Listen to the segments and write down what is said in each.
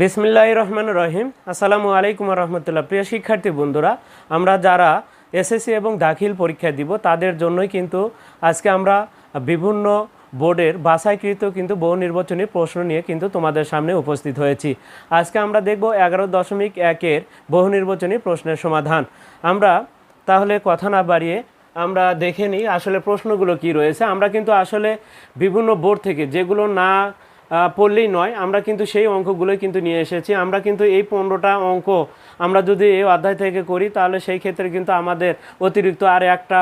বিসমিল্লাহির রহমানির রহিম। আসসালামু আলাইকুম রহমতুল্লাহ। প্রিয় শিক্ষার্থী বন্ধুরা, আমরা যারা এসএসসি এবং দাখিল পরীক্ষা দিব তাদের জন্যই কিন্তু আজকে আমরা বিভিন্ন বোর্ডের বাছাইকৃত কিন্তু বহু নির্বাচনী প্রশ্ন নিয়ে কিন্তু তোমাদের সামনে উপস্থিত হয়েছি। আজকে আমরা দেখব 11.1-এর বহু নির্বাচনী প্রশ্নের সমাধান। আমরা তাহলে কথা না বাড়িয়ে আমরা দেখে নিই আসলে প্রশ্নগুলো কি রয়েছে। আমরা কিন্তু আসলে বিভিন্ন বোর্ড থেকে যেগুলো না পড়লেই নয়, আমরা কিন্তু সেই অঙ্কগুলোই কিন্তু নিয়ে এসেছি। আমরা কিন্তু এই 15টা অঙ্ক আমরা যদি এই অধ্যায় থেকে করি তাহলে সেই ক্ষেত্রে কিন্তু আমাদের অতিরিক্ত আর একটা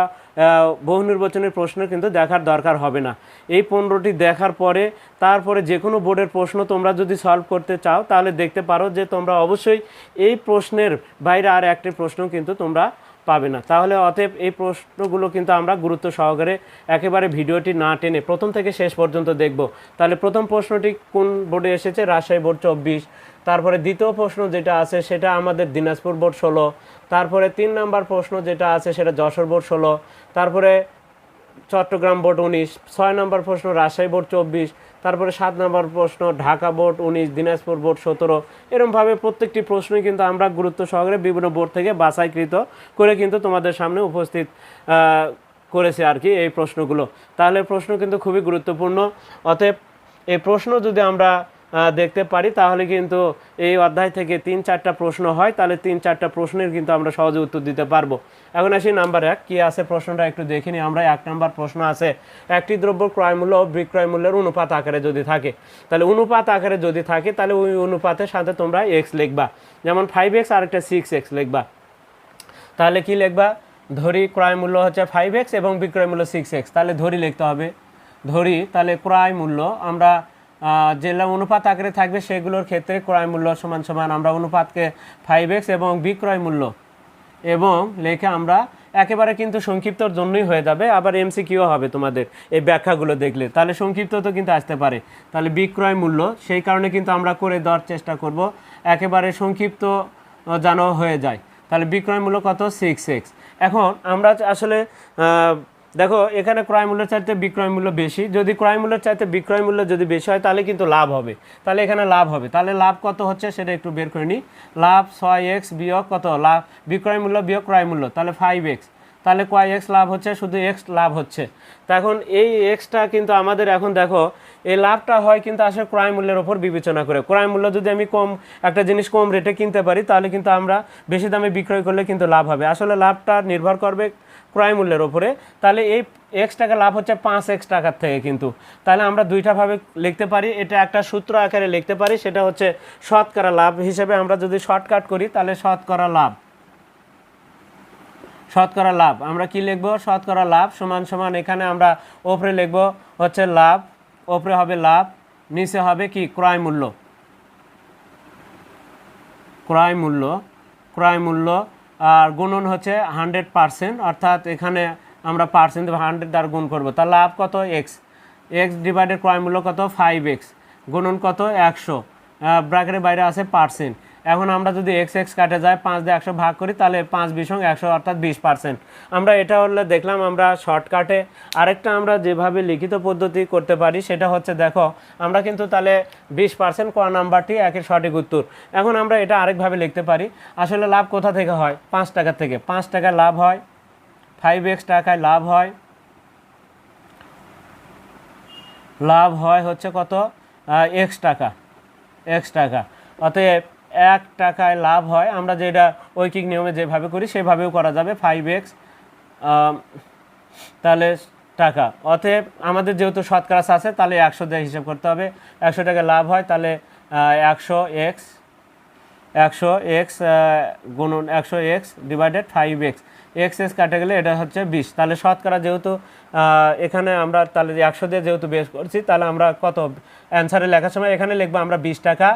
বহু নির্বাচনের প্রশ্ন কিন্তু দেখার দরকার হবে না। এই 15টি দেখার পরে তারপরে যে কোনো বোর্ডের প্রশ্ন তোমরা যদি সলভ করতে চাও তাহলে দেখতে পারো যে তোমরা অবশ্যই এই প্রশ্নের বাইরে আর একটি প্রশ্ন কিন্তু তোমরা পাবে না। তাহলে অতএব এই প্রশ্নগুলো কিন্তু আমরা গুরুত্ব সহকারে একেবারে ভিডিওটি না টেনে প্রথম থেকে শেষ পর্যন্ত দেখব। তাহলে প্রথম প্রশ্নটি কোন বোর্ডে এসেছে? রাজশাহী বোর্ড 24। তারপরে দ্বিতীয় প্রশ্ন যেটা আছে সেটা আমাদের দিনাজপুর বোর্ড 16। তারপরে 3 নম্বর প্রশ্ন যেটা আছে সেটা যশোর বোর্ড 16। তারপরে চট্টগ্রাম বোর্ড 19। 6 নম্বর প্রশ্ন রাজশাহী বোর্ড 24। তারপরে 7 নম্বর প্রশ্ন ঢাকা বোর্ড 19, দিনাজপুর বোর্ড 17। এরকমভাবে প্রত্যেকটি প্রশ্নই কিন্তু আমরা গুরুত্ব সহকারে বিভিন্ন বোর্ড থেকে বাছাইকৃত করে কিন্তু তোমাদের সামনে উপস্থিত করেছে আর কি এই প্রশ্নগুলো। তাহলে প্রশ্ন কিন্তু খুবই গুরুত্বপূর্ণ। অতএব এই প্রশ্ন যদি আমরা দেখতে পারি তাহলে কিন্তু এই অধ্যায় থেকে 3-4টা প্রশ্ন হয়, তাহলে 3-4টা প্রশ্নের কিন্তু আমরা সহজে উত্তর দিতে পারবো। এখন আসি নাম্বার 1, কি আছে প্রশ্নটা একটু দেখে নিই আমরা। 1 নম্বর প্রশ্ন আছে, একটি দ্রব্য ক্রয় মূল্য ও বিক্রয় মূল্যের অনুপাত আকারে যদি থাকে, তাহলে অনুপাত আকারে যদি থাকে তাহলে ওই অনুপাতের সাথে তোমরা x লিখবা, যেমন 5x আর একটা 6x লিখবা। তাহলে কি লিখবা? ধরি ক্রয় মূল্য হচ্ছে 5x এবং বিক্রয় মূল্য 6x, তাহলে ধরি লিখতে হবে। ধরি তাহলে ক্রয় মূল্য আমরা যেগুলো অনুপাত আকারে থাকবে সেগুলোর ক্ষেত্রে ক্রয় মূল্য সমান সমান আমরা অনুপাতকে 5x এবং বিক্রয় মূল্য এবং লেখে আমরা একেবারে কিন্তু সংক্ষিপ্তর জন্যই হয়ে যাবে, আবার এমসিকিউ হবে তোমাদের এই ব্যাখ্যাগুলো দেখলে, তাহলে সংক্ষিপ্ত তো কিন্তু আসতে পারে। তাহলে বিক্রয় মূল্য সেই কারণে কিন্তু আমরা করে দেওয়ার চেষ্টা করব একেবারে সংক্ষিপ্ত যেন হয়ে যায়। তাহলে বিক্রয় মূল্য কত? 6x। এখন আমরা আসলে দেখো এখানে ক্রয় মূল্যের চাইতে বিক্রয় মূল্য বেশি, যদি ক্রয় মূল্যের চাইতে বিক্রয় মূল্য যদি বেশি হয় তাহলে কিন্তু লাভ হবে। তাহলে এখানে লাভ হবে, তাহলে লাভ কত হচ্ছে সেটা একটু বের করে নিই। লাভ 6x বিয়োগ কত? লাভ বিক্রয় মূল্য বিয়োগ ক্রয় মূল্য, তাহলে 5x। তাহলে কয় x লাভ হচ্ছে? শুধু x লাভ হচ্ছে। তা এখন এই xটা কিন্তু আমাদের এখন দেখো এই লাভটা হয় কিন্তু আসলে ক্রয় মূল্যের ওপর বিবেচনা করে। ক্রয় মূল্য যদি আমি কম একটা জিনিস কম রেটে কিনতে পারি তাহলে কিন্তু আমরা বেশি দামে বিক্রয় করলে কিন্তু লাভ হবে। আসলে লাভটা নির্ভর করবে ক্রয় মূল্যের ওপরে। তাহলে এই x টাকা লাভ হচ্ছে 5x টাকার থেকে কিন্তু, তাহলে আমরা দুইটাভাবে লিখতে পারি। এটা একটা সূত্র আকারে লিখতে পারি, সেটা হচ্ছে শতকরা লাভ হিসেবে আমরা যদি শর্টকাট করি তাহলে শতকরা লাভ। শতকরা লাভ আমরা কি লিখব? শতকরা লাভ সমান সমান এখানে আমরা ওপরে লিখব হচ্ছে লাভ, ওপরে হবে লাভ, নিচে হবে কি? ক্রয় মূল্য। ক্রয় মূল্য, ক্রয় মূল্য আর গুণন হচ্ছে 100%, অর্থাৎ এখানে আমরা পার্সেন্ট 100 দ্বারা গুণ করবো। তার লাভ কত? x, x ডিভাইডেড ক্রয় মূল্য কত? 5x, গুণন কত? 100, ব্র্যাকেটের বাইরে আছে পার্সেন্ট। এখন আমরা যদি x কাটে যায় 5 দিয়ে 100 ভাগ করি তাহলে 5-20 অর্থাৎ 20%। আমরা এটা হলে দেখলাম আমরা শর্টকাটে। আরেকটা আমরা যেভাবে লিখিত পদ্ধতি করতে পারি সেটা হচ্ছে দেখো আমরা কিন্তু তাহলে 20% ক নাম্বারটি একের সঠিক উত্তর। এখন আমরা এটা আরেকভাবে লিখতে পারি, আসলে লাভ কোথা থেকে হয়? 5 টাকা থেকে। 5 টাকায় লাভ হয়, 5x টাকায় লাভ হয়, লাভ হয় হচ্ছে কত? x টাকা, x টাকা। অতএব 1 টাকায় লাভ হয়, আমরা যেটা ঐকিক নিয়মে যেভাবে করি সেভাবেও করা যাবে, 5x তাহলে টাকা। অতএব আমাদের যেহেতু শতকরা আছে তাহলে 100 দিয়ে হিসাব করতে হবে। 100 টাকা লাভ হয় তাহলে 100x, 100x গুণন 100x ডিভাইডেড 5x, x কাটে গেলে এটা হচ্ছে 20। তাহলে শতকরা যেহেতু এখানে আমরা তাহলে 100 দিয়ে যেহেতু বের করছি তাহলে আমরা কত অ্যান্সারে লেখার সময় এখানে লিখবো আমরা 20 টাকা,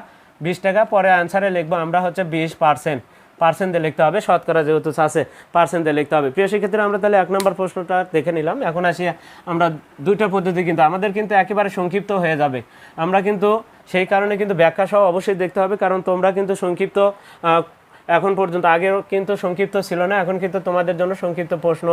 20 টাকা, পরে অ্যান্সারে লিখবো আমরা হচ্ছে 20%, পার্সেন্ট দিয়ে লিখতে হবে। শতকরা যেহেতু আছে পার্সেন্ট দিয়ে লিখতে হবে। প্রিয় শিক্ষার্থীরা আমরা তাহলে 1 নম্বর প্রশ্নটা দেখে নিলাম। এখন আসি আমরা দুইটা পদ্ধতি কিন্তু আমাদের কিন্তু একেবারে সংক্ষিপ্ত হয়ে যাবে। আমরা কিন্তু সেই কারণে কিন্তু ব্যাখ্যা সহ অবশ্যই দেখতে হবে, কারণ তোমরা কিন্তু সংক্ষিপ্ত এখন পর্যন্ত আগেও কিন্তু সংক্ষিপ্ত ছিল না, এখন কিন্তু তোমাদের জন্য সংক্ষিপ্ত প্রশ্ন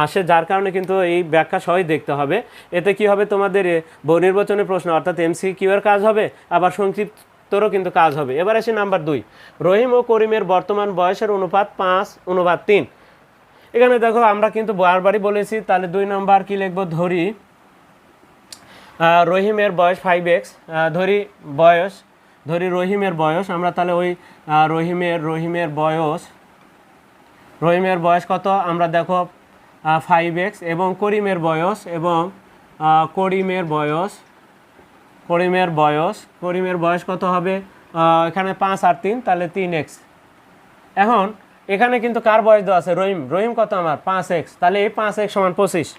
আসে, যার কারণে কিন্তু এই ব্যাখ্যা সহই দেখতে হবে। এতে কি হবে? তোমাদের বহু নির্বাচনী প্রশ্ন অর্থাৎ এমসিকিউ এর কাজ হবে, আবার সংক্ষিপ্ত তোরও কিন্তু কাজ হবে। এবার আসি নাম্বার 2, রহিম ও করিমের বর্তমান বয়সের অনুপাত 5:3। এখানে দেখো আমরা কিন্তু বারবারই বলেছি, তাহলে 2 নম্বর কি লিখবো, ধরি রহিমের বয়স 5x, ধরি রহিমের বয়স আমরা, তাহলে ওই রহিমের বয়স কত আমরা দেখো 5x, এবং করিমের বয়স কত হবে, এখানে 5 আর 3 তাহলে 3x। এখন এখানে কিন্তু কার বয়স দেওয়া আছে, রহিম কত আমার 5x, তাহলে এই 5x = 25।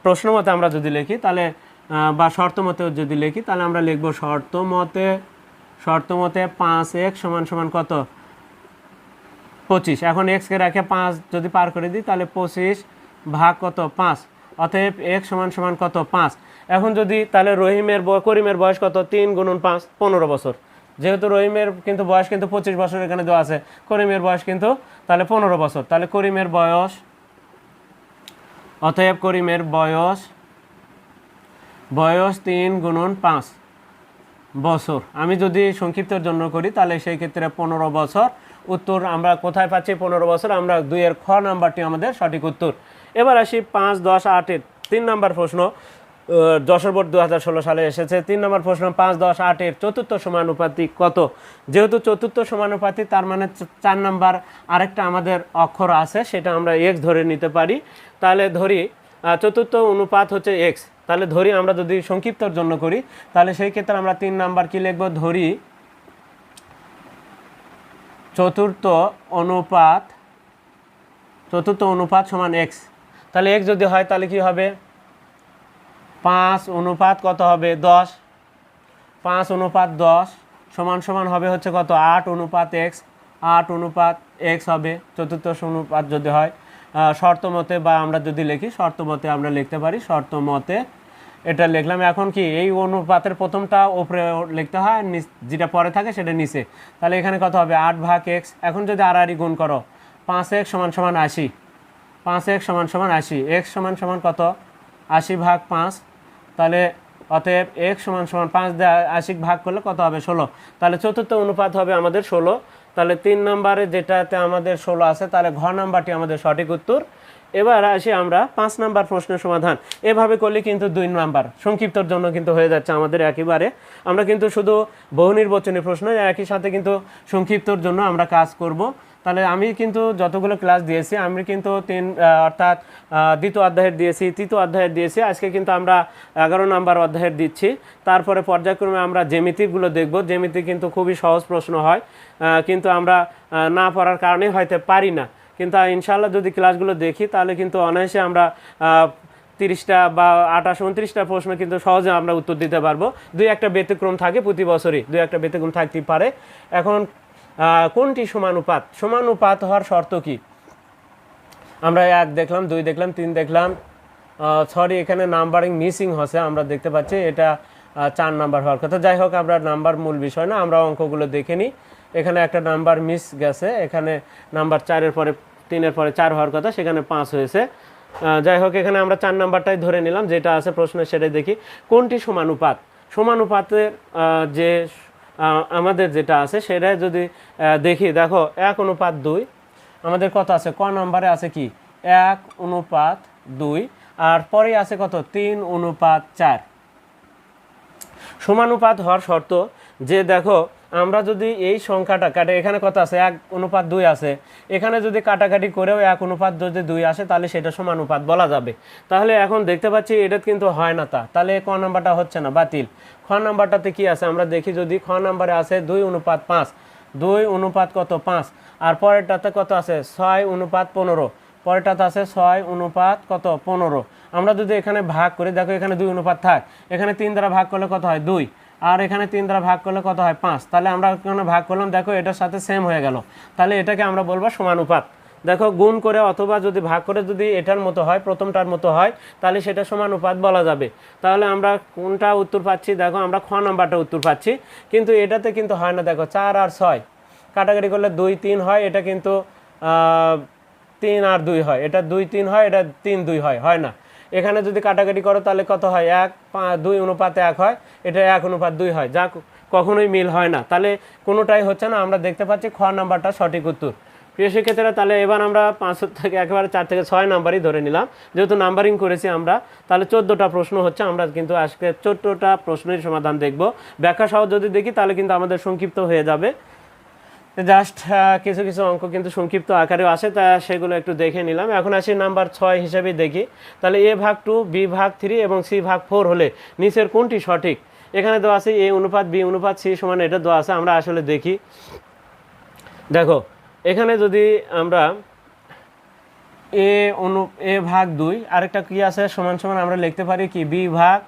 প্রশ্ন মতে আমরা যদি লিখি তাহলে বা শর্ত মতে যদি লিখি তাহলে আমরা লিখব শর্ত মতে 5x = কত, 25। এখন x কে রেখে 5 যদি পার করে দিই তাহলে 25 ভাগ কত 5, অতএব x = কত 5। এখন যদি তাহলে করিমের বয়স কত, 3 × 5 15 বছর, যেহেতু রহিমের কিন্তু বয়স কিন্তু 25 বছর এখানে দেওয়া আছে, করিমের বয়স কিন্তু তাহলে 15 বছর, তাহলে করিমের বয়স 3 × 5 বছর। আমি যদি সংক্ষিপ্তের জন্য করি তাহলে সেই ক্ষেত্রে 15 বছর। উত্তর আমরা কোথায় পাচ্ছি, 15 বছর, আমরা 2 এর খ নাম্বারটি আমাদের সঠিক উত্তর। এবার আসি 5, 10, 8-এর 3 নম্বর প্রশ্ন, যশোর বোর্ড 2016 সালে এসেছে। 3 নম্বর প্রশ্ন, 5, 10, 8-এর চতুর্থ সমানুপাতি কত। যেহেতু চতুর্থ সমানুপাতি তার মানে 4 নম্বর আরেকটা আমাদের অক্ষর আছে, সেটা আমরা x ধরে নিতে পারি। তাহলে ধরি চতুর্থ অনুপাত হচ্ছে x, তাহলে ধরি আমরা যদি সংক্ষিপ্তর জন্য করি তাহলে সেই ক্ষেত্রে আমরা 3 নাম্বার কি লিখব, ধরি চতুর্থ অনুপাত সমান x। তাহলে x যদি হয় তাহলে কি হবে, 5 অনুপাত কত হবে 10, 5 অনুপাত 10 সমান হবে হচ্ছে কত 8 অনুপাত x, 8 অনুপাত x হবে চতুর্থ অনুপাত যদি হয়। শর্ত মতে বা আমরা যদি লিখি শর্ত মতে আমরা লিখতে পারি, শর্ত মতে এটা লিখলাম। এখন কি এই অনুপাতের প্রথমটা উপরে লিখতে হয়, যেটা পরে থাকে সেটা নিচে, তাহলে এখানে কত হবে 8 ভাগ x। এখন যদি আড়াআড়ি গুণ করো 5x = 80, 5x = 80, x = কত 80 ভাগ 5, তাহলে অতএব x = 5 দিয়ে 80 ভাগ করলে কত হবে 16, তাহলে চতুর্থ অনুপাত হবে আমাদের 16। তাহলে 3 নম্বরে যেটাতে আমাদের 16 আছে, তাহলে ঘ নাম্বারটি আমাদের সঠিক উত্তর। এবার আসি আমরা 5 নাম্বার প্রশ্নের সমাধান। এভাবে করলে কিন্তু 2 নাম্বার সংক্ষিপ্তর জন্য কিন্তু হয়ে যাচ্ছে আমাদের একেবারে। আমরা কিন্তু শুধু বহু নির্বাচনী প্রশ্ন একই সাথে কিন্তু সংক্ষিপ্তর জন্য আমরা কাজ করব। তাহলে আমি কিন্তু যতগুলো ক্লাস দিয়েছি আমি কিন্তু অর্থাৎ দ্বিতীয় অধ্যায়ের দিয়েছি, তৃতীয় অধ্যায়ের দিয়েছি, আজকে কিন্তু আমরা 11 নাম্বার অধ্যায়ের দিচ্ছি। তারপরে পর্যায়ক্রমে আমরা জ্যামিতিগুলো দেখব। জ্যামিতি কিন্তু খুবই সহজ প্রশ্ন হয়, কিন্তু আমরা না পড়ার কারণে হয়তো পারি না, কিন্তু ইনশাআল্লাহ যদি ক্লাসগুলো দেখি তাহলে কিন্তু অনায়াসে আমরা 30টা বা 28, 29টা প্রশ্ন কিন্তু সহজে আমরা উত্তর দিতে পারবো। 2-1টা ব্যতিক্রম থাকে, প্রতি বছরই 2-1টা ব্যতিক্রম থাকতেই পারে। এখন কোনটি সমানুপাত হওয়ার শর্ত কি, আমরা 1 দেখলাম, 2 দেখলাম, 3 দেখলাম, সরি এখানে নাম্বারিং মিসিং হচ্ছে, আমরা দেখতে পাচ্ছি এটা 4 নাম্বার হওয়ার কথা। যাই হোক, আমরা নাম্বার মূল বিষয় না, আমরা অঙ্কগুলো দেখে নিই। এখানে একটা নাম্বার মিস গেছে, এখানে নাম্বার 4-এর পরে 3-এর পরে 4 হওয়ার কথা, সেখানে 5 হয়েছে। যাই হোক, এখানে আমরা 4 নাম্বারটাই ধরে নিলাম, যেটা আছে প্রশ্নে সেটাই দেখি। কোনটি সমানুপাতের যে আমাদের যেটা আছে সেটা যদি দেখি, দেখো 1:2 আমাদের কত আছে, ক নম্বরে আছে কি 1:2, আর পরে আছে কত 3:4। সমানুপাত হওয়ার শর্ত যে দেখো আমরা যদি এই সংখ্যাটা কাটে, এখানে কত আছে 1:2 আছে, এখানে যদি কাটাকাটি করেও 1:2 আসে তাহলে সেটা সমানুপাত বলা যাবে। তাহলে এখন দেখতে পাচ্ছি এটা কিন্তু হয় না, তাহলে ক নাম্বারটা হচ্ছে না, বাতিল। খ নাম্বারটাতে কি আছে আমরা দেখি, যদি খ নাম্বারে আছে 2:5, 2 কত 5, আর পরেরটাতে কত আছে 6:15, পরেরটাতে আছে 6 কত 15। আমরা যদি এখানে ভাগ করি, দেখো এখানে 2 অনুপাত থাক, এখানে 3 দ্বারা ভাগ করলে কত হয় 2, আর এখানে 3 দ্বারা ভাগ করলে কত হয় 5। তাহলে আমরা এখানে ভাগ করলাম, দেখো এটার সাথে সেম হয়ে গেল, তাহলে এটাকে আমরা বলবো সমানুপাত। দেখো গুণ করে অথবা যদি ভাগ করে যদি এটার মতো হয়, প্রথমটার মতো হয়, তাহলে সেটা সমানুপাত বলা যাবে। তাহলে আমরা কোনটা উত্তর পাচ্ছি, দেখো আমরা খ নাম্বারটা উত্তর পাচ্ছি, কিন্তু এটাতে কিন্তু হয় না। দেখো 4 আর 6 কাটাকাটি করলে 2, 3 হয়, এটা কিন্তু 3 আর 2 হয়, এটা 2, 3 হয়, এটা 3, 2 হয় না। এখানে যদি কাটাকাটি করো তাহলে কত হয় 1, 5, 2:1 হয়, এটা 1:2 হয়, যা কখনোই মিল হয় না, তাহলে কোনোটাই হচ্ছে না। আমরা দেখতে পাচ্ছি খ নাম্বারটা সঠিক উত্তর। প্রিয় শিক্ষার্থীরা, তাহলে এবার আমরা 5 থেকে একেবারে 4 থেকে 6 নাম্বারই ধরে নিলাম, যেহেতু নাম্বারিং করেছি আমরা। তাহলে 14টা প্রশ্ন হচ্ছে, আমরা কিন্তু আজকে 14টা প্রশ্নের সমাধান দেখব। ব্যাখ্যা সহ যদি দেখি তাহলে কিন্তু আমাদের সংক্ষিপ্ত হয়ে যাবে। জাস্ট কিছু কিছু অঙ্ক কিন্তু সংক্ষিপ্ত আকারেও আসে, তা সেগুলো একটু দেখে নিলাম। এখন আসি নাম্বার 6 হিসেবে দেখি। তাহলে a ভাগ 2, b ভাগ 3 এবং c ভাগ 4 হলে নিচের কোনটি সঠিক? এখানে দেওয়া আছে a অনুপাত b অনুপাত c সমান, এটা দেওয়া আছে। আমরা আসলে দেখি, দেখো এখানে যদি আমরা a ভাগ 2, আরেকটা কি আছে সমান সমান আমরা লিখতে পারি কি b ভাগ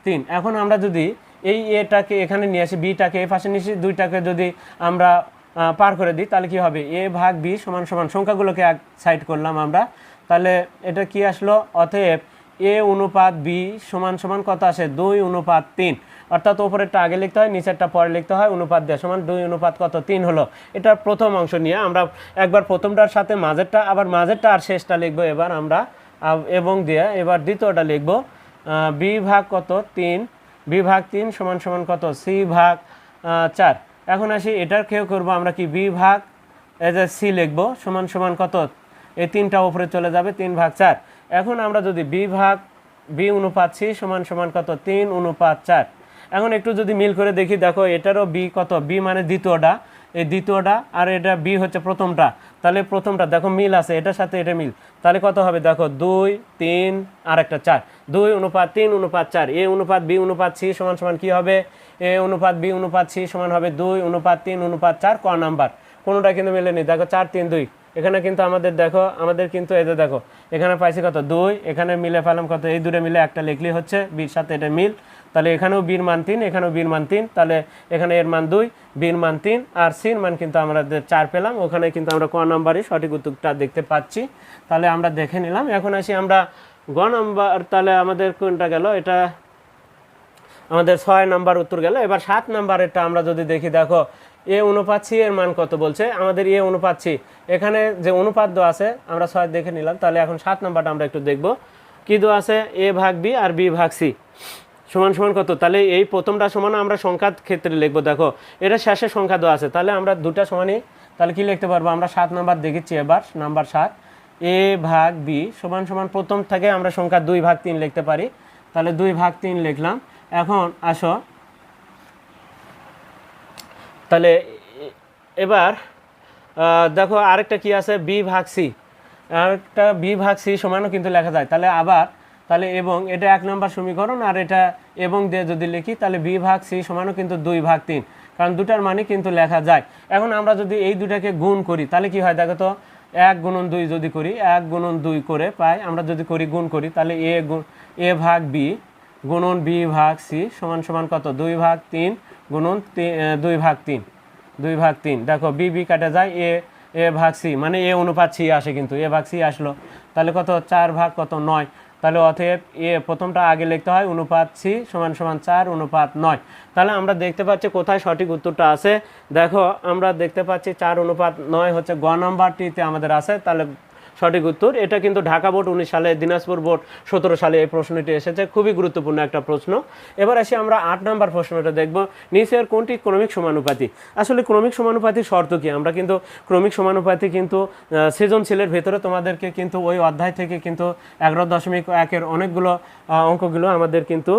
3। এখন আমরা যদি এই এটাকে এখানে নিয়ে আসি, বিটাকে এই পাশে নিয়ে আসি, 2টাকে যদি আমরা পার করে দিই তাহলে কি হবে? a ভাগ b সমান সমান, সংখ্যাগুলোকে এক সাইড করলাম আমরা, তাহলে এটা কি আসলো? অতএব a অনুপাত b সমান সমান কত আসে? 2 অনুপাত 3। অর্থাৎ ওপরেরটা আগে লিখতে হয়, নিচেরটা পরে লিখতে হয়, অনুপাত দেওয়া সমান 2 অনুপাত কত? 3 হলো। এটার প্রথম অংশ নিয়ে আমরা একবার প্রথমটার সাথে মাঝেরটা, আবার মাঝেরটা আর শেষটা লিখবো এবার আমরা, এবং দিয়ে এবার দ্বিতীয়টা লিখবো b ভাগ কত? 3, b ভাগ 3 সমান সমান কত? c ভাগ 4। এখন আসি এটার খেয়াল করবো আমরা কি, b ভাগ c লিখবো সমান সমান কত? এই 3টা উপরে চলে যাবে, 3 ভাগ 4। এখন আমরা যদি b অনুপাত c সমান সমান কত? 3 অনুপাত 4। এখন একটু যদি মিল করে দেখি, দেখো এটারও b কত? b মানে দ্বিতীয়টা, এই দ্বিতীয়টা, আর এটা b হচ্ছে প্রথমটা। তাহলে প্রথমটা দেখো মিল আছে, এটার সাথে এটা মিল, তাহলে কত হবে? দেখো 2, 3 আর একটা 4, 2 অনুপাত 3 অনুপাত 4। a অনুপাত b অনুপাত c সমান সমান কি হবে? a অনুপাত b অনুপাত c সমান হবে 2 অনুপাত 3 অনুপাত 4। ক নাম্বার? কোনোটা কিন্তু মেলেনি। দেখো 4, 3, 2, এখানে কিন্তু আমাদের দেখো, আমাদের কিন্তু এই যে দেখো এখানে পাইছি কত? 2, এখানে মিলে পেলাম কত? এই দুটো মিলে একটা লিখলেই হচ্ছে, বির সাথে এটা মিল। তাহলে এখানেও বির মান 3, এখানেও বির মান 3, তাহলে এখানে এর মান 2, বির মান 3, আর সির মান কিন্তু আমরা 4 পেলাম। ওখানে কিন্তু আমরা ক নাম্বারে সঠিক উত্তরটা দেখতে পাচ্ছি। তাহলে আমরা দেখে নিলাম। এখন আসি আমরা গ নাম্বার। তাহলে আমাদের কোনটা গেল? এটা আমাদের 6 নাম্বার উত্তর গেল। এবার 7 নাম্বারেরটা আমরা যদি দেখি, দেখো a অনুপাত c এর মান কত বলছে আমাদের? a অনুপাত c, এখানে যে অনুপাত দেওয়া আছে আমরা 6 দেখে নিলাম। তাহলে এখন 7 নাম্বারটা আমরা একটু দেখব, কি দেওয়া আছে? a ভাগ b আর b ভাগ c সমান সমান কত? তাহলে এই প্রথমটা সমান আমরা সংখ্যার ক্ষেত্রে লিখবো। দেখো এটা শেষে সংখ্যা দেওয়া আছে, তাহলে আমরা দুটা সমানই, তাহলে কি লিখতে পারবো? আমরা 7 নাম্বার দেখেছি। এবার নাম্বার 7, a ভাগ b সমান সমান, প্রথম থেকে আমরা সংখ্যা 2 ভাগ 3 লিখতে পারি, তাহলে 2 ভাগ 3 লিখলাম। এখন আসো, তাহলে এবার দেখো আরেকটা কি আছে? b ভাগ c, আরেকটা b ভাগ c সমানও কিন্তু লেখা যায়। তাহলে আবার, তাহলে এবং এটা 1 নম্বর সমীকরণ, আর এটা এবং দিয়ে যদি লিখি তাহলে b ভাগ c সমানও কিন্তু 2 ভাগ 3, কারণ দুটার মানে কিন্তু লেখা যায়। এখন আমরা যদি এই দুটাকে গুণ করি তাহলে কি হয়? দেখো তো, 1 গুণন 2 যদি করি, 1 গুণন 2 করে পাই, আমরা যদি করি গুণ করি, তাহলে a ভাগ b গুণন b ভাগ c সমান সমান কত? 2 ভাগ 3 গুণন 2 ভাগ 3, 2 ভাগ 3। দেখো b কাটা যায়, a ভাগ c মানে a অনুপাত c আসে, কিন্তু a ভাগ c আসলো। তাহলে কত? 4 ভাগ কত? 9। তাহলে অতএব এ প্রথমটা আগে লিখতে হয়, অনুপাত c সমান সমান 4 অনুপাত 9। তাহলে আমরা দেখতে পাচ্ছি কোথায় সঠিক উত্তরটা আছে। দেখো আমরা দেখতে পাচ্ছি 4 অনুপাত 9 হচ্ছে গ নাম্বারটিতে আমাদের আছে। তাহলে সঠিক উত্তর। এটা কিন্তু ঢাকা বোর্ড 19 সালে, দিনাজপুর বোর্ড 17 সালে এই প্রশ্নটি এসেছে, খুবই গুরুত্বপূর্ণ একটা প্রশ্ন। এবার আসি আমরা 8 নাম্বার প্রশ্নটা দেখব, নিচের কোনটি ক্রমিক সমানুপাতি? আসলে ক্রমিক সমানুপাতির শর্ত কি? আমরা কিন্তু ক্রমিক সমানুপাতি কিন্তু সৃজনশীলের ভেতরে তোমাদেরকে কিন্তু ওই অধ্যায় থেকে কিন্তু 11.1-এর অনেকগুলো অঙ্কগুলো আমাদের কিন্তু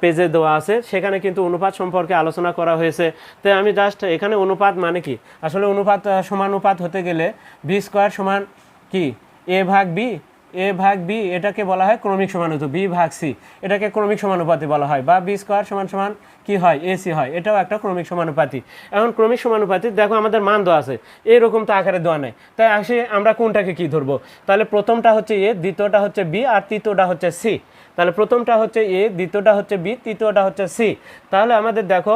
পেজে দেওয়া আছে, সেখানে কিন্তু অনুপাত সম্পর্কে আলোচনা করা হয়েছে। তাই আমি জাস্ট এখানে অনুপাত মানে কি, আসলে অনুপাত সমানুপাত হতে গেলে বি স্কোয়ার সমান কি এ ভাগ বি, এটাকে বলা হয় ক্রমিক সমানুপাতি। বি ভাগ সি এটাকে ক্রমিক সমানুপাতি বলা হয়, বা বি স্কোয়ার সমান সমান কি হয়? এসি হয়, এটাও একটা ক্রমিক সমানুপাতি। এখন ক্রমিক সমানুপাতি দেখো আমাদের মান দেওয়া আছে, এরকম তো আকারে দেওয়া নাই, তাই আসে আমরা কোনটাকে কি ধরবো? তাহলে প্রথমটা হচ্ছে এ, দ্বিতীয়টা হচ্ছে বি, আর তৃতীয়টা হচ্ছে সি। তাহলে প্রথমটা হচ্ছে এ, দ্বিতীয়টা হচ্ছে বি, তৃতীয়টা হচ্ছে সি। তাহলে আমাদের দেখো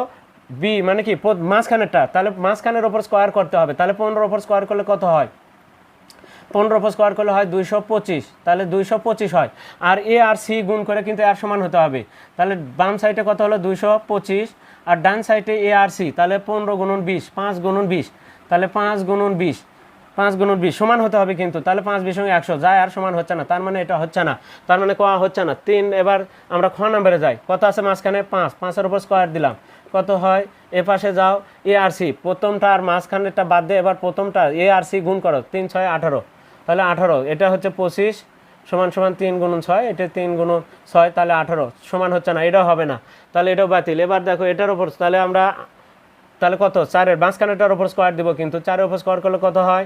বি মানে কি মাঝখানেরটা, তাহলে মাঝখানের ওপর স্কোয়ার করতে হবে। তাহলে 15 ওপর স্কোয়ার করলে কত হয়? 15 ওপর স্কোয়ার করলে হয় 225, তাহলে 225 হয়। আর এ আর সি গুণ করে কিন্তু এর সমান হতে হবে। তাহলে বাম সাইডে কত হলো? 225, আর ডান সাইডে এ আর সি, তাহলে 15 গুণন 20, 5 গুণন 20, তাহলে 5 গুণন 20 সমান হতে হবে কিন্তু। তাহলে 5 20 100 যায়, আর সমান হচ্ছে না, তার মানে এটা হচ্ছে না, তার মানে ক হচ্ছে না 3। এবার আমরা খ নাম্বারে যাই, কত আছে মাঝখানে? 5, 5-এর উপর স্কোয়ার দিলাম, কত হয়, এ পাশে যাও ARC প্রথমটা আর মাঝখানেরটা বাদ দিয়ে এবার প্রথমটা ARC গুণ করো, 3 6 18, তাহলে 18 এটা হচ্ছে 25 সমান সমান 3 গুণন 6, এটা 3 গুণন 6 তাহলে 18 সমান হচ্ছে না, এটাও হবে না, তাহলে এটাও বাতিল। এবার দেখো এটার উপর তাহলে আমরা তাহলে কত 4-এর মাঝখানেটার উপর স্কোয়ার দিব, কিন্তু 4-এর উপর স্কোয়ার করলে কত হয়,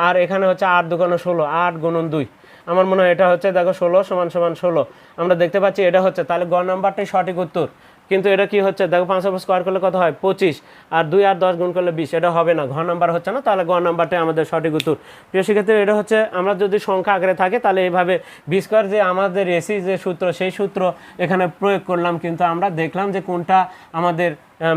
আর এখানে হচ্ছে 8 দুগুণ 16, 8 গুণন 2, আমার মনে হয় এটা হচ্ছে দেখো 16 সমান সমান 16, আমরা দেখতে পাচ্ছি এটা হচ্ছে, তাহলে গ নাম্বারটাই সঠিক উত্তর। কিন্তু এটা কি হচ্ছে দেখো 5-এর উপর স্কোয়ার করলে কত হয় 25, আর 2 আর 10 গুণ করলে 20, এটা হবে না, ঘ নাম্বার হচ্ছে না, তাহলে গ নাম্বারটাই আমাদের সঠিক উত্তর। প্রিয় শিক্ষার্থী, এটা হচ্ছে আমরা যদি সংখ্যা আকারে থাকে তাহলে এইভাবে বি স্কোয়ার যে আমাদের এসি যে সূত্র সেই সূত্র এখানে প্রয়োগ করলাম, কিন্তু আমরা দেখলাম যে কোনটা আমাদের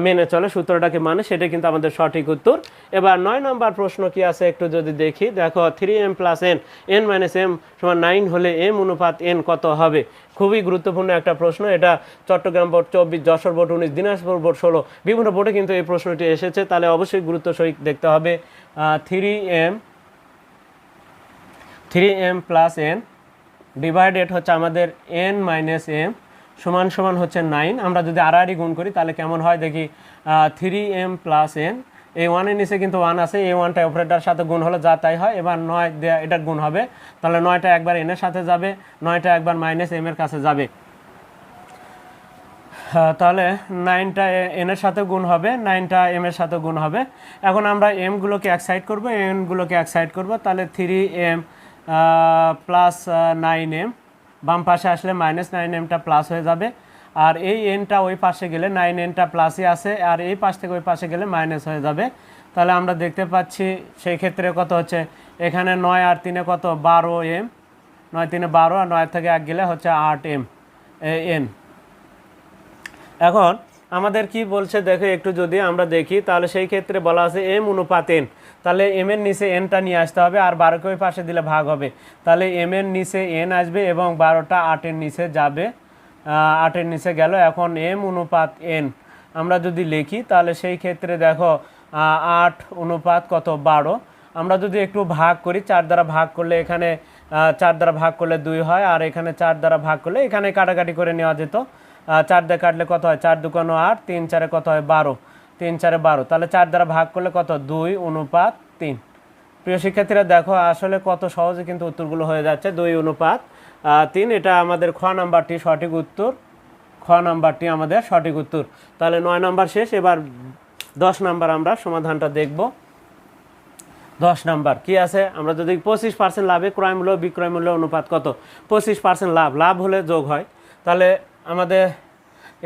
মেনে চলে সূত্রটাকে মানে, সেটা কিন্তু আমাদের সঠিক উত্তর। এবার 9 নম্বর প্রশ্ন কি আছে একটু যদি দেখি, দেখো 3m + n n - m = 9 হলে m অনুপাত n কত হবে। খুবই গুরুত্বপূর্ণ একটা প্রশ্ন, এটা Chittagong board 24, Jessore board 19, Dinajpur board 16, বিভিন্ন বোর্ডে কিন্তু এই প্রশ্নটি এসেছে, তাহলে অবশ্যই গুরুত্ব সহিত দেখতে হবে। 3m + n ডিভাইডেড হচ্ছে আমাদের n - m সমান সমান হচ্ছে 9, আমরা যদি আড়াআড়ি গুণ করি তাহলে কেমন হয় দেখি, 3m + n, এই 1-এর নিচে কিন্তু 1 আছে, এই 1টা অপারেটরের সাথে গুণ হলে যা তাই হয়, এবার 9 দিয়ে এটার গুণ হবে, তাহলে 9টা একবার n এর সাথে যাবে, 9টা একবার -m এর কাছে যাবে, তাহলে 9টা n এর সাথে গুণ হবে, 9টা m এর সাথে গুণ হবে। এখন আমরা m গুলোকে এক সাইড করবো, n গুলোকে এক সাইড করবো, তাহলে 3m + 9m, বাম পাশে আসলে -9mটা প্লাস হয়ে যাবে, আর এই nটা ওই পাশে গেলে 9nটা প্লাসই আছে, আর এই পাশ থেকে ওই পাশে গেলে মাইনাস হয়ে যাবে, তাহলে আমরা দেখতে পাচ্ছি সেই ক্ষেত্রে কত হচ্ছে, এখানে 9 আর 3-এ কত 12m, 9 3-এ 12, আর 9 থেকে 1 গেলে হচ্ছে 8m n। এখন আমাদের কি বলছে দেখো একটু যদি আমরা দেখি, তাহলে সেই ক্ষেত্রে বলা আছে m অনুপাত n, তাহলে m এর নিচে nটা নিয়ে আসতে হবে, আর 12কে ওই পাশে দিলে ভাগ হবে, তাহলে m এর নিচে n আসবে এবং 12টা 8-এর নিচে যাবে, 8-এর নিচে গেল। এখন m অনুপাত n আমরা যদি লিখি তাহলে সেই ক্ষেত্রে দেখো 8 অনুপাত কত 12, আমরা যদি একটু ভাগ করি 4 দ্বারা ভাগ করলে এখানে 4 দ্বারা ভাগ করলে 2 হয়, আর এখানে 4 দ্বারা ভাগ করলে এখানে কাটাকাটি করে নেওয়া যেত, 4 দিয়ে কাটলে কত হয় 4 2 8, 3 4 কত হয় 12, 3 4 12, তাহলে 4 দ্বারা ভাগ করলে কত 2 অনুপাত 3। প্রিয় শিক্ষার্থীরা দেখো আসলে কত সহজে কিন্তু উত্তরগুলো হয়ে যাচ্ছে, 2 অনুপাত 3, এটা আমাদের খ নাম্বারটি সঠিক উত্তর, খ নাম্বারটি আমাদের সঠিক উত্তর। তাহলে 9 নাম্বার শেষ, এবার 10 নাম্বার আমরা সমাধানটা দেখব। 10 নাম্বার কি আছে, আমরা যদি 25% লাভে ক্রয় মূল্য বিক্রয় মূল্য অনুপাত কত, 25% লাভ হলে যোগ হয়, তাহলে আমাদের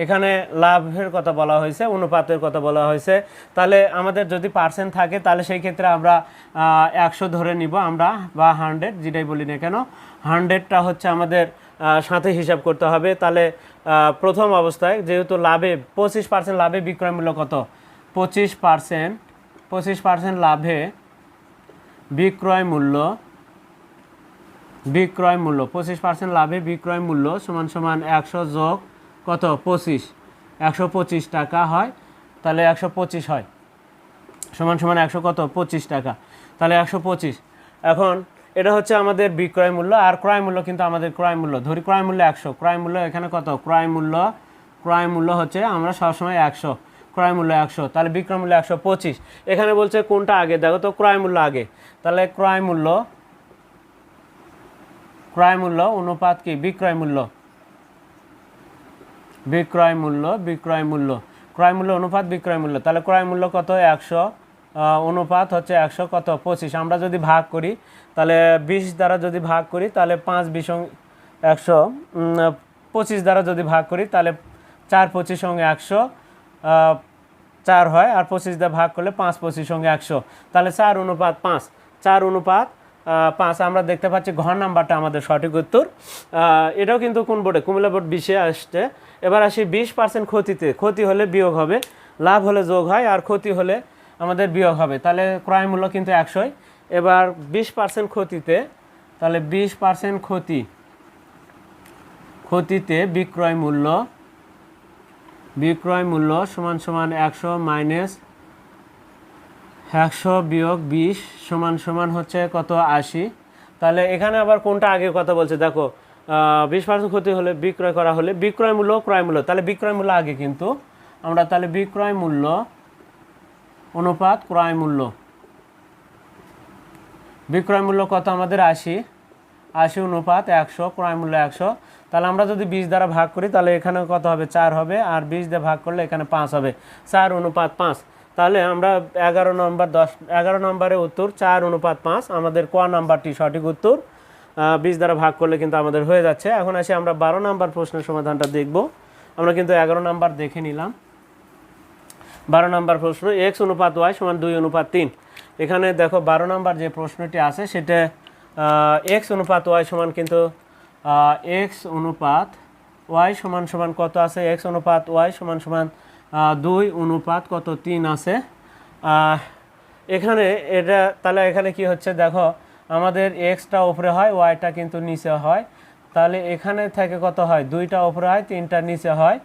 এখানে লাভের কথা বলা হয়েছে, অনুপাতের কথা বলা হয়েছে, তাহলে আমাদের যদি পার্সেন্ট থাকে তাহলে সেই ক্ষেত্রে আমরা 100 ধরে নিব আমরা, বা 100 যেটাই বলি না কেন, 100টা হচ্ছে আমাদের সাথে হিসাব করতে হবে। তাহলে প্রথম অবস্থায় যেহেতু লাভে 25% লাভে বিক্রয় মূল্য কত, 25% লাভে বিক্রয় মূল্য 25% লাভে বিক্রয় মূল্য সমান সমান 100 যোগ কত 25, 125 টাকা হয়, তাহলে 125 হয় সমান সমান 100 কত 25 টাকা, তাহলে 125। এখন এটা হচ্ছে আমাদের বিক্রয় মূল্য, আর ক্রয় মূল্য কিন্তু আমাদের ক্রয় মূল্য ধরি, ক্রয় মূল্য 100, ক্রয় মূল্য এখানে কত, ক্রয় মূল্য হচ্ছে আমরা সবসময় 100, ক্রয় মূল্য 100, তাহলে বিক্রয় মূল্য 125। এখানে বলছে কোনটা আগে, দেখো তো ক্রয় মূল্য আগে, তাহলে ক্রয় মূল্য অনুপাত কি বিক্রয় মূল্য অনুপাত বিক্রয় মূল্য, তাহলে ক্রয় মূল্য কত 100 অনুপাত হচ্ছে 100 কত 25, আমরা যদি ভাগ করি তাহলে 20 দ্বারা যদি ভাগ করি তাহলে 5 20 100, 25 দ্বারা যদি ভাগ করি তাহলে 4 25 সঙ্গে 100 4 হয়, আর 25 দ্বারা ভাগ করলে 5 25 সঙ্গে 100, তাহলে 4 অনুপাত 5, 4 অনুপাত 5 আমরা দেখতে পাচ্ছি ঘ নাম্বারটা আমাদের সঠিক উত্তর। এটাও কিন্তু কোন বোর্ডে, কুমিল্লা বোর্ড 20-এ আসছে। এবার আসি 20% ক্ষতিতে, ক্ষতি হলে বিয়োগ হবে, লাভ হলে যোগ হয়, আর ক্ষতি হলে আমাদের বিয়োগ হবে, তাহলে ক্রয় মূল্য কিন্তু 100। এবার 20% ক্ষতিতে, তাহলে 20% ক্ষতিতে বিক্রয় মূল্য সমান সমান 100 মাইনাস 100 বিয়োগ 20 সমান সমান হচ্ছে কত 80। তাহলে এখানে আবার কোনটা আগে কথা বলছে দেখো, 20% ক্ষতি হলে বিক্রয় করা হলে বিক্রয় মূল্য ক্রয় মূল্য, তাহলে বিক্রয় মূল্য আগে কিন্তু আমরা তাহলে বিক্রয় মূল্য অনুপাত ক্রয় মূল্য, বিক্রয় মূল্য কত আমাদের 80, 80 অনুপাত 100, ক্রয় মূল্য 100। তাহলে আমরা যদি 20 দ্বারা ভাগ করি তাহলে এখানে কত হবে 4 হবে, আর 20 দিয়ে ভাগ করলে এখানে 5 হবে, 4 অনুপাত 5। তাহলে আমরা 11 নম্বরের উত্তর 4 অনুপাত 5 আমাদের ক নাম্বারটি সঠিক উত্তর। 20 দ্বারা ভাগ করলে কিন্তু আমাদের হয়ে যাচ্ছে। এখন আসি আমরা 12 নম্বর প্রশ্নের সমাধানটা দেখব। আমরা কিন্তু 11 নম্বর দেখে নিলাম। 12 নম্বর প্রশ্ন, x অনুপাত y সমান 2 অনুপাত 3। এখানে দেখো 12 নম্বর যে প্রশ্নটি আছে সেটা x অনুপাত y সমান কিন্তু x অনুপাত y সমান সমান কত আছে, x অনুপাত y সমান সমান 2 অনুপাত কত 3 আছে। এখানে এটা তাহলে এখানে কি হচ্ছে দেখো আমাদের এক্সটা উপরে হয়, ওয়াইটা কিন্তু নিচে হয়। তাহলে এখানে থেকে কত হয় 2টা উপরে হয় 3টা নিচে হয়।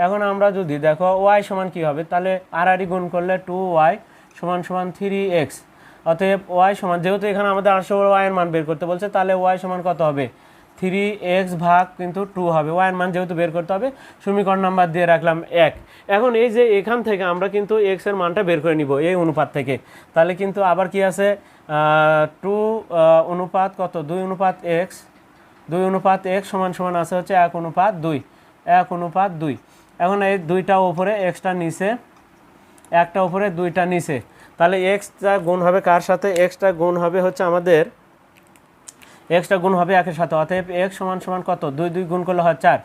এখন আমরা যদি দেখো ওয়াই সমান কি হবে, তাহলে আড়াআড়ি গুণ করলে 2y সমান সমান 3x। অতএব ওয়াই সমান, যেহেতু এখানে আমাদের আসলে ওয়াইয়ের মান বের করতে বলছে, তাহলে ওয়াই সমান কত হবে 3x ভাগ কিন্তু 2 হবে। ওয়াইয়ের মান যেহেতু বের করতে হবে সমীকরণ নাম্বার দিয়ে রাখলাম 1। এখন এই যে এখান থেকে আমরা কিন্তু x এর মানটা বের করে নিব এই অনুপাত থেকে। তাহলে কিন্তু আবার কি আছে 2 অনুপাত কত 2 অনুপাত x, 2 অনুপাত x সমান সমান আছে হচ্ছে 1 অনুপাত 2, 1 অনুপাত 2। এখন এই 2টা উপরে xটা নিচে, 1টা উপরে 2টা নিচে। তাহলে xটা গুণ হবে কার সাথে, xটা গুণ হবে হচ্ছে আমাদের এক্সটা গুণ হবে 1 এর সাথে। অতএব x সমান সমান কত 2 2 গুণ করলে হয় 4।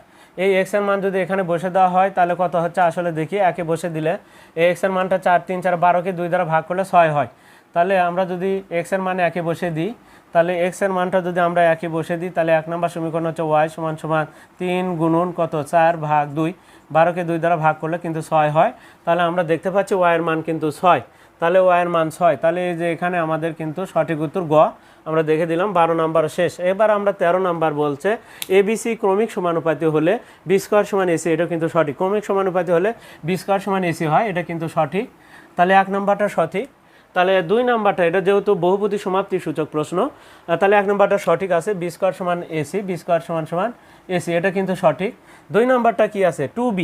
এই x এর মান যদি এখানে বসে দেওয়া হয় তাহলে কত হচ্ছে আসলে দেখি, 1 এ বসে দিলে এই x এর মানটা 4 3 4 12কে 2 দ্বারা ভাগ করলে 6 হয়। তাহলে আমরা যদি x এর মানে 1 এ বসে দিই, তাহলে x এর মানটা যদি আমরা 1 এ বসে দিই তাহলে 1 নম্বর সমীকরণ হচ্ছে y সমান সমান 3 গুণন কত 4 ভাগ 2, 12কে 2 দ্বারা ভাগ করলে কিন্তু 6 হয়। তাহলে আমরা দেখতে পাচ্ছি y এর মান কিন্তু 6। তাহলে y এর মান 6। তাহলে এই যে এখানে আমাদের কিন্তু সঠিক উত্তর গ আমরা দেখে দিলাম। 12 নম্বর শেষ। এবার আমরা 13 নম্বর বলছে এবিসি ক্রমিক সমানুপাতি হলে বি স্কয়ার সমান এসি। এটা কিন্তু সঠিক। ক্রমিক সমানুপাতি হলে বি স্কয়ার সমান এসি হয়, এটা কিন্তু সঠিক। তাহলে 1 নম্বরটা সঠিক। তাহলে 2 নম্বরটা, এটা যেহেতু বহুপদী সমাপ্তি সূচক প্রশ্ন, তাহলে 1 নম্বরটা সঠিক আছে, বি স্কয়ার সমান এসি, বি স্কয়ার সমান সমান এসি, এটা কিন্তু সঠিক। 2 নম্বরটা কি আছে 2b।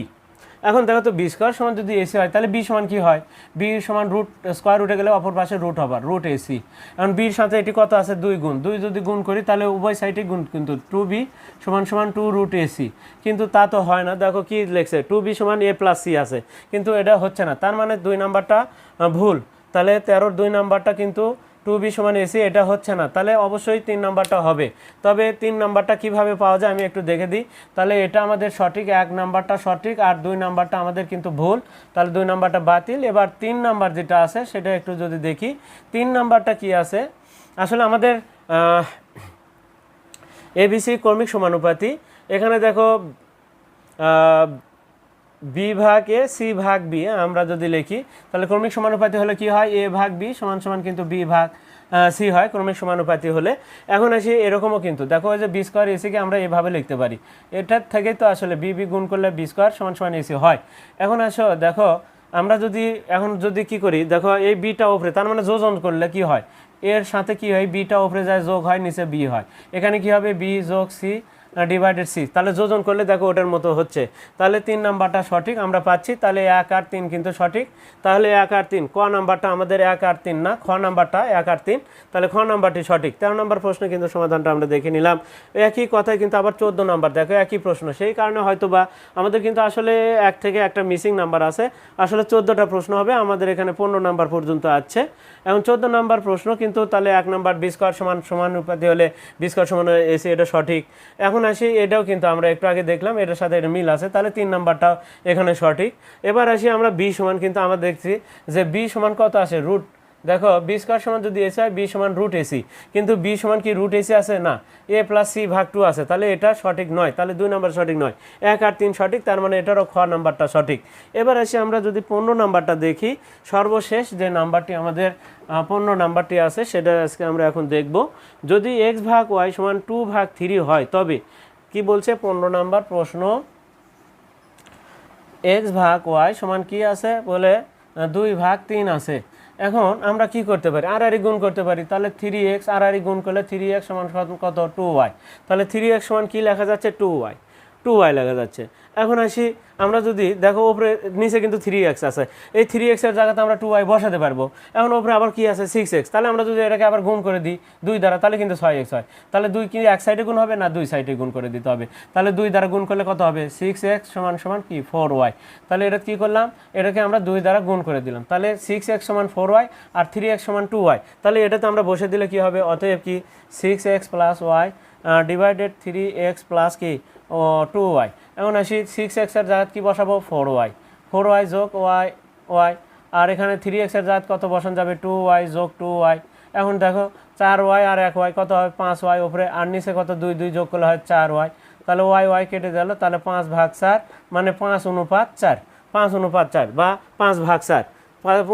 এখন দেখো তো বি স্কয়ার সমান যদি এসি হয় তাহলে বি সমান কি হয়, বি সমান রুট স্কয়ার রুটে গেলে অপর পাশে রুট হবে, রুট এসি। এখন বির সাথে এটি কত আছে 2 গুণ, 2 যদি গুণ করি তাহলে উভয় সাইডে গুণ, কিন্তু 2b সমান সমান 2 রুট এসি। কিন্তু তা তো হয় না, দেখো কি লিখছে 2b সমান a প্লাস সি আছে, কিন্তু এটা হচ্ছে না। তার মানে 2 নাম্বারটা ভুল। তাহলে 13 2 নাম্বারটা কিন্তু 2b সমান এসি, এটা হচ্ছে না। তাহলে অবশ্যই 3 নাম্বারটা হবে। তবে 3 নাম্বারটা কিভাবে পাওয়া যায় আমি একটু দেখে দিই। তাহলে এটা আমাদের সঠিক, 1 নাম্বারটা সঠিক, আর 2 নাম্বারটা আমাদের কিন্তু ভুল। তাহলে 2 নাম্বারটা বাতিল। এবার 3 নাম্বার যেটা আছে সেটা একটু যদি দেখি, 3 নাম্বারটা কি আছে আসলে আমাদের এবিসি ক্রমিক সমানুপাতি। এখানে দেখো বি ভাগ এ সি ভাগ বি আমরা যদি লিখি তাহলে ক্রমিক সমানুপাতি হলে কি হয়, এ ভাগ বি সমান সমান কিন্তু বি ভাগ সি হয় ক্রমিক সমানুপাতি হলে। এখন আসি এরকমও কিন্তু দেখো যে বি স্কয়ার এসিকে আমরা এভাবে লিখতে পারি, এটার থেকেই তো আসলে বি বি গুণ করলে বি স্কয়ার সমান সমান এসি হয়। এখন আসো দেখো আমরা যদি এখন যদি কি করি, দেখো এই বিটা উপরে, তার মানে যোজন করলে কি হয়, এর সাথে কি হয় বিটা উপরে যায় যোগ হয়, নিচে বি হয়। এখানে কি হবে বি যোগ সি ডিভাইডেড সি, তাহলে যোজন করলে দেখো ওটার মতো হচ্ছে। তাহলে 3 নাম্বারটা সঠিক আমরা পাচ্ছি। তাহলে 1 আর 3 কিন্তু সঠিক। তাহলে 1 আর 3, ক নাম্বারটা আমাদের 1 আর 3 না, খ নাম্বারটা 1 আর 3, তাহলে খ নাম্বারটি সঠিক। 13 নম্বর প্রশ্ন কিন্তু সমাধানটা আমরা দেখে নিলাম। একই কথায় কিন্তু আবার 14 নাম্বার দেখো একই প্রশ্ন, সেই কারণে হয়তো বা আমাদের কিন্তু আসলে 1 থেকে একটা মিসিং নাম্বার আছে, আসলে 14টা প্রশ্ন হবে, আমাদের এখানে 15 নাম্বার পর্যন্ত আছে। এখন 14 নাম্বার প্রশ্ন কিন্তু তাহলে 1 নাম্বার বি স্কয়ার সমান সমানুপাতি হলে বি স্কয়ার সমান এসি, এটা সঠিক। এখন আসি এটাও কিন্তু আমরা একটু আগে দেখলাম এটার সাথে এটা মিল আছে, তাহলে 3 নাম্বারটাও এখানে সঠিক। এবার আসি আমরা বি সমান, কিন্তু আমরা দেখছি যে বি সমান কত আসে রুট, দেখো বি স্কয়ার সমান যদি এসি হয় বি সমান রুট এসি, কিন্তু বি সমান কি রুট এসি আছে না, এ প্লাস সি ভাগ 2 আছে, তাহলে এটা সঠিক নয়, তাহলে 2 নাম্বার সঠিক নয়। 1 আর 3 সঠিক, তার মানে এটারও খ নাম্বারটা সঠিক। এবার আসি আমরা যদি 15 নাম্বারটা দেখি, সর্বশেষ যে নাম্বারটি আমাদের 15 নাম্বারটি আছে সেটা আজকে আমরা এখন দেখব। যদি x ভাগ y সমান 2 ভাগ 3 হয় তবে কি বলছে 15 নাম্বার প্রশ্ন, x ভাগ y সমান কি আছে বলে 2 ভাগ 3 আছে। এখন আমরা কি করতে পারি, আড়াআড়ি গুণ করতে পারি, তাহলে 3x আড়াআড়ি গুণ করলে 3x সমান কত 2y, তাহলে 3x সমান কি লেখা যাচ্ছে 2y। 2y লেখা যাচ্ছে। এখন আসি আমরা যদি দেখো উপরে নিচে কিন্তু 3x আছে, এই 3x এর জায়গাতে আমরা 2y বসাতে পারবো। এখন উপরে আবার কি আছে 6x, তাহলে আমরা যদি এটাকে আবার গুণ করে দিই 2 দ্বারা তাহলে কিন্তু 6x হয়। তাহলে 2 কি এক সাইডে গুণ হবে না 2 সাইডে গুণ করে দিতে হবে। তাহলে 2 দ্বারা গুণ করলে কত হবে 6x সমান সমান কি 4y। তাহলে এটা কি করলাম, এটাকে আমরা 2 দ্বারা গুণ করে দিলাম, তাহলে 6x সমান 4y আর 3x সমান 2y। তাহলে এটাতে আমরা বসে দিলে কি হবে, অতএব কি 6x plus y divided 3x plus কি 2y। এখন আসি 6x এর জায়গায় কি বসাবো 4y যোগ y, আর এখানে 3x এর জায়গায় কত বসানো যাবে 2y যোগ 2y। এখন দেখো 4y আর 1y কত হবে 5y উপরে, আর নিচে কত 2 যোগ করলে হয় 4y। তাহলে y কেটে গেল, তাহলে 5/4 মানে 5:4, 5:4 বা 5/4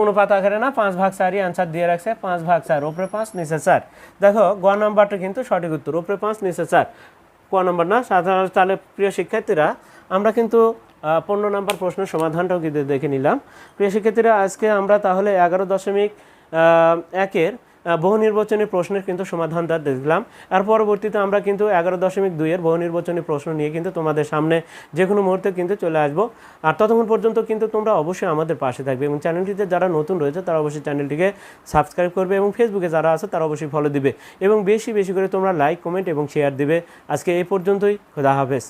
অনুপাত আকারে না 5/4ই অ্যান্সার দিয়ে রাখছে। 5/4 উপরে 5 নিচে 4। দেখো গ নাম্বারটা কিন্তু সঠিক উত্তর, উপরে 5 নিচে 4, ক নম্বর না সাধারণ। তাহলে প্রিয় শিক্ষার্থীরা আমরা কিন্তু 15 নম্বর প্রশ্নের সমাধানটাও কিন্তু দেখে নিলাম। প্রিয় শিক্ষার্থীরা আজকে আমরা তাহলে 11.1-এর বহু নির্বাচনী প্রশ্নের কিন্তু সমাধানটা দেখলাম। আর পরবর্তীতে আমরা কিন্তু 11.2-এর বহু নির্বাচনী প্রশ্ন নিয়ে কিন্তু তোমাদের সামনে যে কোনো মুহূর্তে কিন্তু চলে আসবো। আর ততক্ষণ পর্যন্ত কিন্তু তোমরা অবশ্যই আমাদের পাশে থাকবে এবং চ্যানেলটিতে যারা নতুন রয়েছে তারা অবশ্যই চ্যানেলটিকে সাবস্ক্রাইব করবে এবং ফেসবুকে যারা আছে তারা অবশ্যই ফলো দিবে এবং বেশি বেশি করে তোমরা লাইক, কমেন্ট এবং শেয়ার দিবে। আজকে এই পর্যন্তই, খোদা হাফেজ।